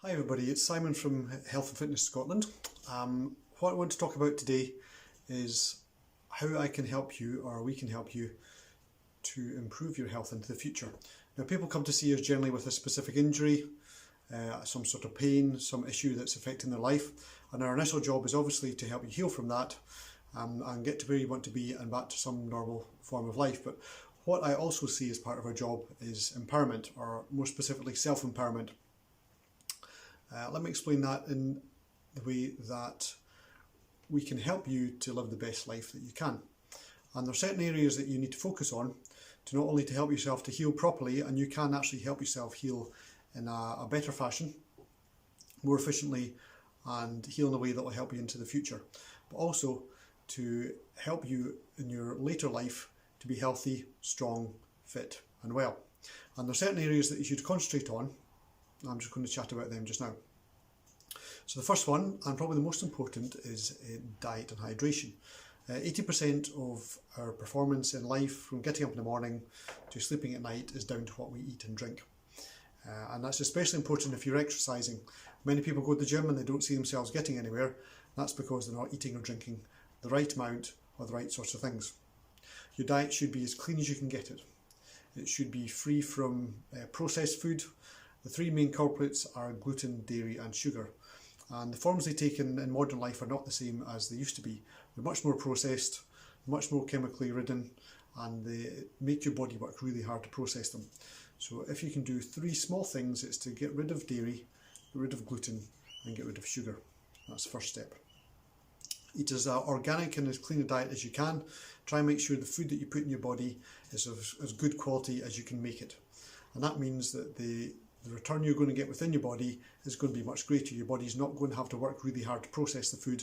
Hi everybody, it's Simon from Health and Fitness Scotland. What I want to talk about today is how I can help you, or we can help you, to improve your health into the future. Now, people come to see us generally with a specific injury, some sort of pain, some issue that's affecting their life, and our initial job is obviously to help you heal from that and get to where you want to be and back to some normal form of life. But what I also see as part of our job is empowerment, or more specifically self-empowerment. Let me explain that in the way that we can help you to live the best life that you can. And there are certain areas that you need to focus on to not only to help yourself to heal properly, and you can actually help yourself heal in a better fashion, more efficiently, and heal in a way that will help you into the future, but also to help you in your later life to be healthy, strong, fit and well. And there are certain areas that you should concentrate on. I'm just going to chat about them just now. So the first one, and probably the most important, is diet and hydration. 80% of our performance in life, from getting up in the morning to sleeping at night, is down to what we eat and drink. And that's especially important if you're exercising. Many people go to the gym and they don't see themselves getting anywhere. That's because they're not eating or drinking the right amount or the right sorts of things. Your diet should be as clean as you can get it. It should be free from processed food. The three main culprits are gluten, dairy and sugar. And the forms they take in modern life are not the same as they used to be. They're much more processed, much more chemically ridden, and they make your body work really hard to process them. So if you can do three small things, it's to get rid of dairy, get rid of gluten and get rid of sugar. That's the first step. Eat as organic and as clean a diet as you can. Try and make sure the food that you put in your body is of as good quality as you can make it. And that means that the return you're going to get within your body is going to be much greater. Your body's not going to have to work really hard to process the food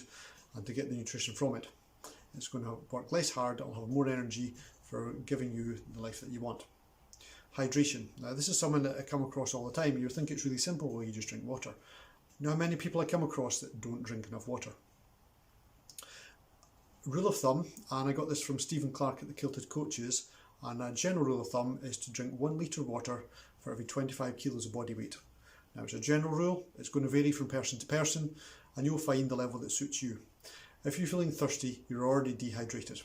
and to get the nutrition from it. It's going to work less hard, it'll have more energy for giving you the life that you want. Hydration. Now this is something that I come across all the time. You think it's really simple, well, you just drink water. Now many people I come across that don't drink enough water. Rule of thumb, and I got this from Stephen Clark at the Kilted Coaches, and a general rule of thumb is to drink 1 litre of water for every 25 kilos of body weight. Now it's a general rule, it's going to vary from person to person, and you'll find the level that suits you. If you're feeling thirsty, you're already dehydrated.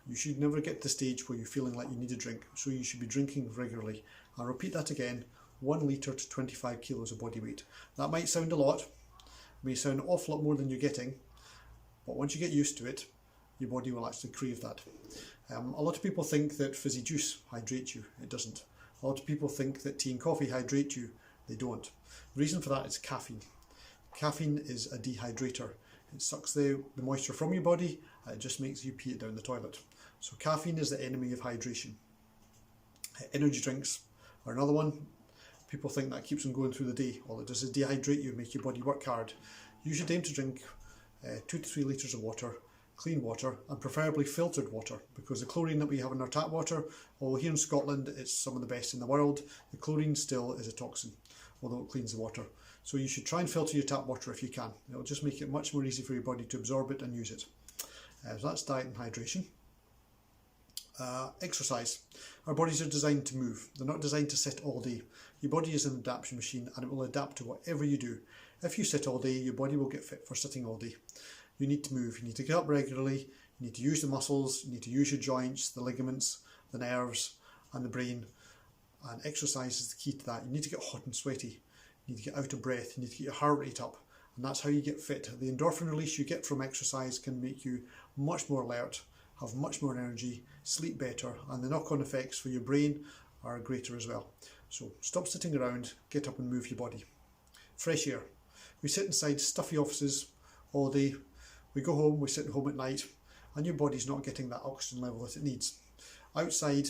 You should never get to the stage where you're feeling like you need a drink, so you should be drinking regularly. I'll repeat that again, 1 litre to 25 kilos of body weight. That might sound a lot, may sound an awful lot more than you're getting, but once you get used to it, your body will actually crave that. A lot of people think that fizzy juice hydrates you. It doesn't. A lot of people think that tea and coffee hydrate you. They don't. The reason for that is caffeine. Caffeine is a dehydrator. It sucks the moisture from your body and it just makes you pee it down the toilet. So caffeine is the enemy of hydration. Energy drinks are another one. People think that keeps them going through the day. All it does is dehydrate you, make your body work hard. You should aim to drink 2 to 3 litres of water, clean water, and preferably filtered water, because the chlorine that we have in our tap water, although here in Scotland it's some of the best in the world, the chlorine still is a toxin, although it cleans the water. So you should try and filter your tap water if you can. It'll just make it much more easy for your body to absorb it and use it. So that's diet and hydration. Exercise. Our bodies are designed to move. They're not designed to sit all day. Your body is an adaptation machine and it will adapt to whatever you do. If you sit all day, your body will get fit for sitting all day. You need to move, you need to get up regularly, you need to use the muscles, you need to use your joints, the ligaments, the nerves and the brain, and exercise is the key to that. You need to get hot and sweaty, you need to get out of breath, you need to get your heart rate up, and that's how you get fit. The endorphin release you get from exercise can make you much more alert, have much more energy, sleep better, and the knock-on effects for your brain are greater as well. So stop sitting around, get up and move your body. Fresh air. We sit inside stuffy offices all day. We go home, we sit home at night, and your body's not getting that oxygen level that it needs. Outside,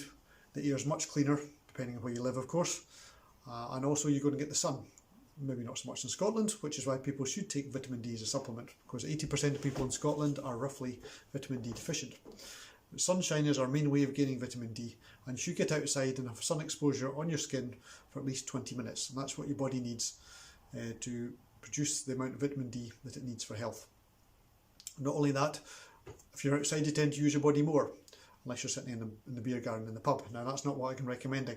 the air is much cleaner, depending on where you live, of course, and also you're going to get the sun. Maybe not so much in Scotland, which is why people should take vitamin D as a supplement, because 80% of people in Scotland are roughly vitamin D deficient. But sunshine is our main way of gaining vitamin D, and you should get outside and have sun exposure on your skin for at least 20 minutes, and that's what your body needs to produce the amount of vitamin D that it needs for health. Not only that, if you're outside you tend to use your body more, unless you're sitting in the beer garden in the pub. Now that's not what I'm recommending.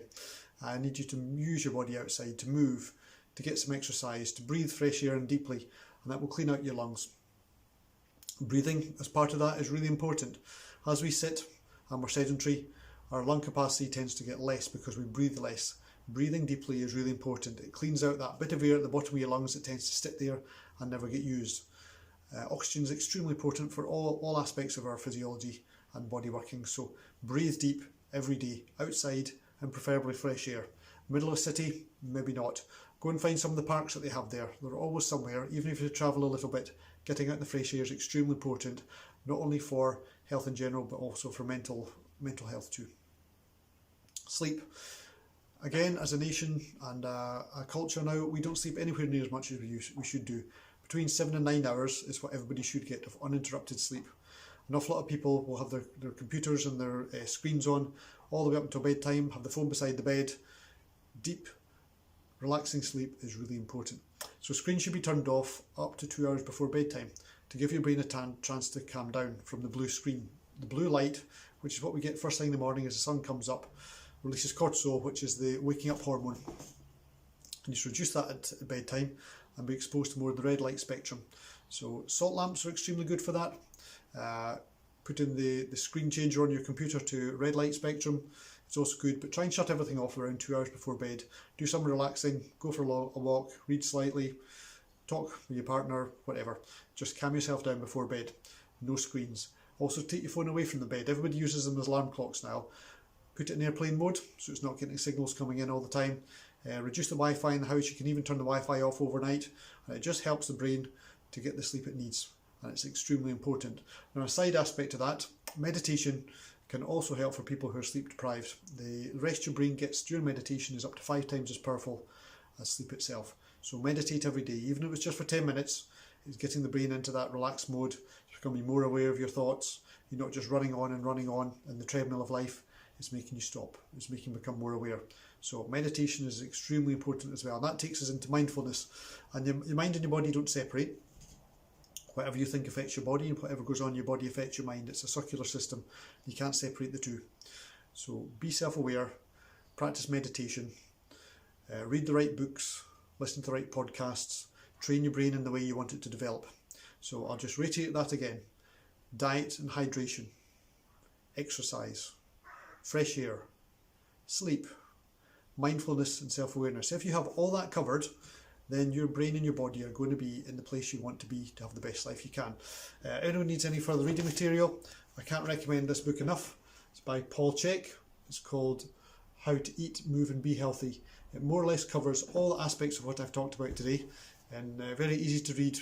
I need you to use your body outside to move, to get some exercise, to breathe fresh air and deeply, and that will clean out your lungs. Breathing as part of that is really important. As we sit and we're sedentary, our lung capacity tends to get less because we breathe less. Breathing deeply is really important. It cleans out that bit of air at the bottom of your lungs that tends to sit there and never get used. Oxygen is extremely important for all aspects of our physiology and body working, so breathe deep every day, outside, and preferably fresh air. Middle of a city, maybe not. Go and find some of the parks that they have there. They're always somewhere, even if you travel a little bit. Getting out in the fresh air is extremely important, not only for health in general, but also for mental health too. Sleep. Again, as a nation and a culture now, we don't sleep anywhere near as much as we should do. Between 7 and 9 hours is what everybody should get of uninterrupted sleep. An awful lot of people will have their computers and their screens on all the way up until bedtime, have the phone beside the bed. Deep, relaxing sleep is really important. So screens should be turned off up to 2 hours before bedtime to give your brain a chance to calm down from the blue screen. The blue light, which is what we get first thing in the morning as the sun comes up, releases cortisol, which is the waking up hormone. And you should reduce that at bedtime and be exposed to more of the red light spectrum. So salt lamps are extremely good for that. Put in the screen changer on your computer to red light spectrum. It's also good, but try and shut everything off around 2 hours before bed. Do some relaxing, go for a walk, read slightly, talk with your partner, whatever. Just calm yourself down before bed. No screens. Also take your phone away from the bed. Everybody uses them as alarm clocks now. Put it in airplane mode so it's not getting signals coming in all the time. Reduce the Wi-Fi in the house. You can even turn the Wi-Fi off overnight. And it just helps the brain to get the sleep it needs. And it's extremely important. Now, a side aspect to that, meditation can also help for people who are sleep deprived. The rest your brain gets during meditation is up to 5 times as powerful as sleep itself. So meditate every day, even if it's just for 10 minutes. It's getting the brain into that relaxed mode. It's becoming more aware of your thoughts. You're not just running on in the treadmill of life. It's making you stop. It's making you become more aware. So meditation is extremely important as well. And that takes us into mindfulness. And your mind and your body don't separate. Whatever you think affects your body, and whatever goes on in your body affects your mind. It's a circular system. You can't separate the two. So be self-aware, practice meditation, read the right books, listen to the right podcasts, train your brain in the way you want it to develop. So I'll just reiterate that again. Diet and hydration, exercise, fresh air, sleep, mindfulness and self-awareness. If you have all that covered, then your brain and your body are going to be in the place you want to be to have the best life you can. Anyone needs any further reading material, I can't recommend this book enough. It's by Paul Chek. It's called How to Eat, Move and Be Healthy. It more or less covers all aspects of what I've talked about today, and very easy to read.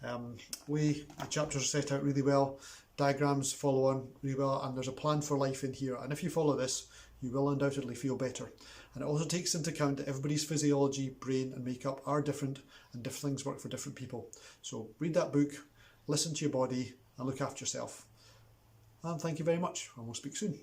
The chapters are set out really well, diagrams follow on really well, and there's a plan for life in here. And if you follow this, you will undoubtedly feel better. And it also takes into account that everybody's physiology, brain and makeup are different, and different things work for different people. So read that book, listen to your body and look after yourself. And thank you very much, and we'll speak soon.